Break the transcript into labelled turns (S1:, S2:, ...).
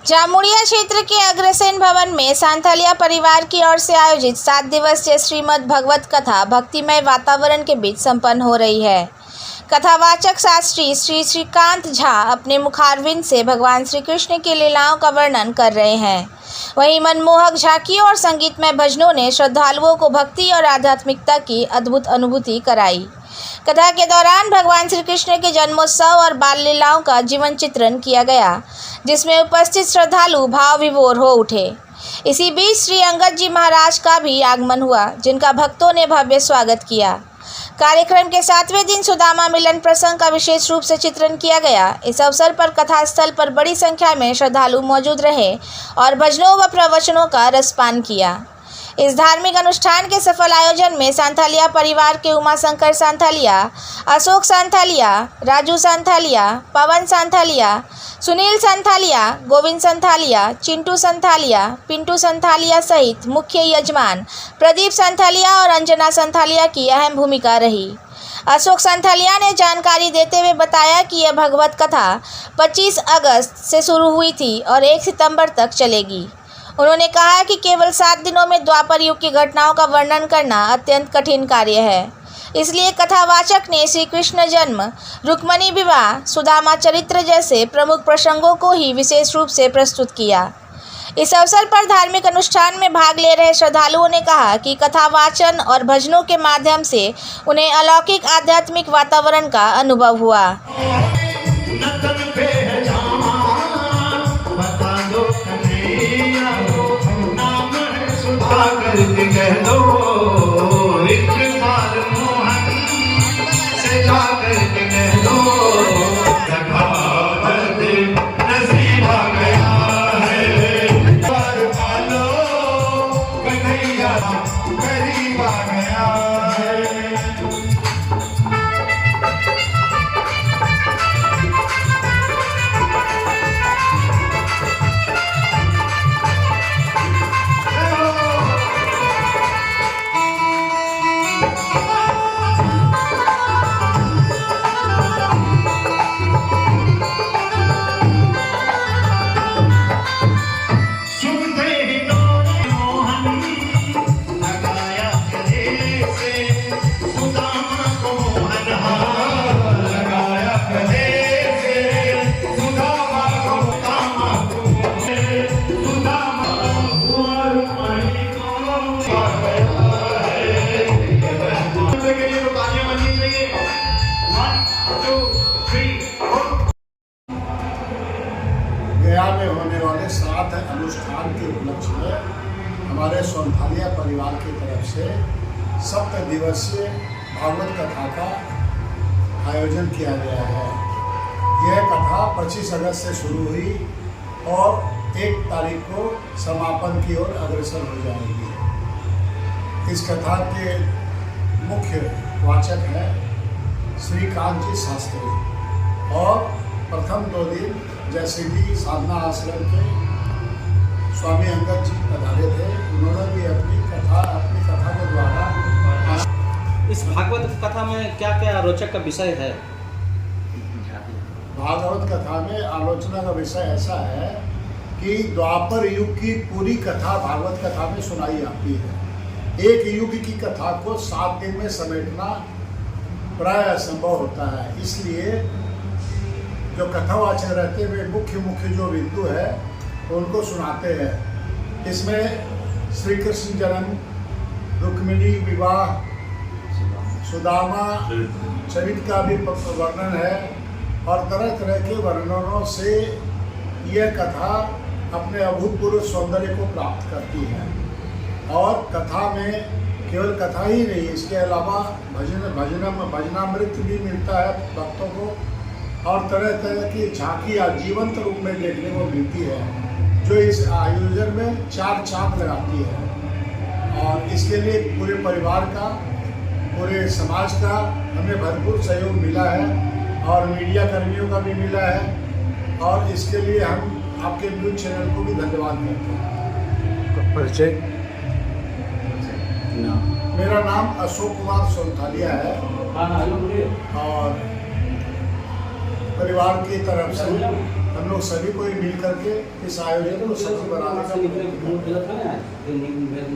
S1: जामुड़िया क्षेत्र के अग्रसेन भवन में सांथालिया परिवार की ओर से आयोजित 7 दिवसीय श्रीमद् भगवत कथा भक्तिमय वातावरण के बीच संपन्न हो रही है। कथावाचक शास्त्री श्री श्रीकांत झा अपने मुखारविंद से भगवान श्री कृष्ण की लीलाओं का वर्णन कर रहे हैं। वहीं मनमोहक झांकियों और संगीतमय भजनों ने श्रद्धालुओं को भक्ति और आध्यात्मिकता की अद्भुत अनुभूति कराई। कथा के दौरान भगवान श्री कृष्ण के जन्मोत्सव और बाल लीलाओं का जीवन चित्रण किया गया, जिसमें उपस्थित श्रद्धालु भाव विभोर हो उठे। इसी बीच श्री अंगद जी महाराज का भी आगमन हुआ, जिनका भक्तों ने भव्य स्वागत किया। कार्यक्रम के 7वें दिन सुदामा मिलन प्रसंग का विशेष रूप से चित्रण किया गया। इस अवसर पर कथास्थल पर बड़ी संख्या में श्रद्धालु मौजूद रहे और भजनों व प्रवचनों का रसपान किया। इस धार्मिक अनुष्ठान के सफल आयोजन में सांथालिया परिवार के उमाशंकर सांथालिया, अशोक सांथालिया, राजू सांथालिया, पवन सांथालिया, सुनील सांथालिया, गोविंद सांथालिया, चिंटू सांथालिया, पिंटू सांथालिया सहित मुख्य यजमान प्रदीप सांथालिया और अंजना सांथालिया की अहम भूमिका रही। अशोक सांथालिया ने जानकारी देते हुए बताया कि यह भगवत कथा 25 अगस्त से शुरू हुई थी और 1 सितंबर तक चलेगी। उन्होंने कहा कि केवल 7 दिनों में द्वापर युग की घटनाओं का वर्णन करना अत्यंत कठिन कार्य है। इसलिए कथावाचक ने श्री कृष्ण जन्म, रुक्मणी विवाह, सुदामा चरित्र जैसे प्रमुख प्रसंगों को ही विशेष रूप से प्रस्तुत किया। इस अवसर पर धार्मिक अनुष्ठान में भाग ले रहे श्रद्धालुओं ने कहा कि कथावाचन और भजनों के माध्यम से उन्हें अलौकिक आध्यात्मिक वातावरण का अनुभव हुआ।
S2: कह दो एक बार मोहन से जाकर कह दो नसीब आ गया है, पर पालो कन्हैया करीब आ गया है।
S3: गया में होने वाले 7 अनुष्ठान के उपलक्ष्य में हमारे सांथालिया परिवार की तरफ से 7 दिवसीय भागवत कथा का आयोजन किया गया है। यह कथा 25 अगस्त से शुरू हुई और 1 तारीख को समापन की ओर अग्रसर हो जाएगी। इस कथा के मुख्य वाचक हैं श्रीकांत जी शास्त्री और प्रथम 2 दिन जैसे कि साधना आश्रम के स्वामी अंगद जी पधारे थे, उन्होंने भी अपनी कथा के द्वारा।
S4: इस भागवत कथा में क्या क्या रोचक का विषय है?
S3: भागवत कथा में आलोचना का विषय ऐसा है कि द्वापर युग की पूरी कथा भागवत कथा में सुनाई जाती है। एक युग की कथा को 7 दिन में समेटना प्राय असंभव होता है, इसलिए जो कथावाचक रहते हुए मुख्य जो बिंदु है उनको सुनाते हैं। इसमें श्री कृष्ण जन्म, रुक्मिणी विवाह, सुदामा चरित्र का भी वर्णन है और तरह तरह के वर्णनों से यह कथा अपने अभूतपूर्व सौंदर्य को प्राप्त करती है। और कथा में केवल कथा ही नहीं, इसके अलावा भजनामृत भी मिलता है भक्तों को और तरह तरह की झांकियाँ जीवंत रूप में देखने को मिलती है, जो इस आयोजन में 4 चांद लगाती है। और इसके लिए पूरे परिवार का, पूरे समाज का हमें भरपूर सहयोग मिला है और मीडिया कर्मियों का भी मिला है और इसके लिए हम आपके न्यूज़ चैनल को भी धन्यवाद करते हैं।
S5: परिचय?
S3: मेरा नाम अशोक कुमार सांथालिया है और परिवार की तरफ से हम लोग सभी को मिल करके इस आयोजन को सफल बनाने का प्रयत्न करें।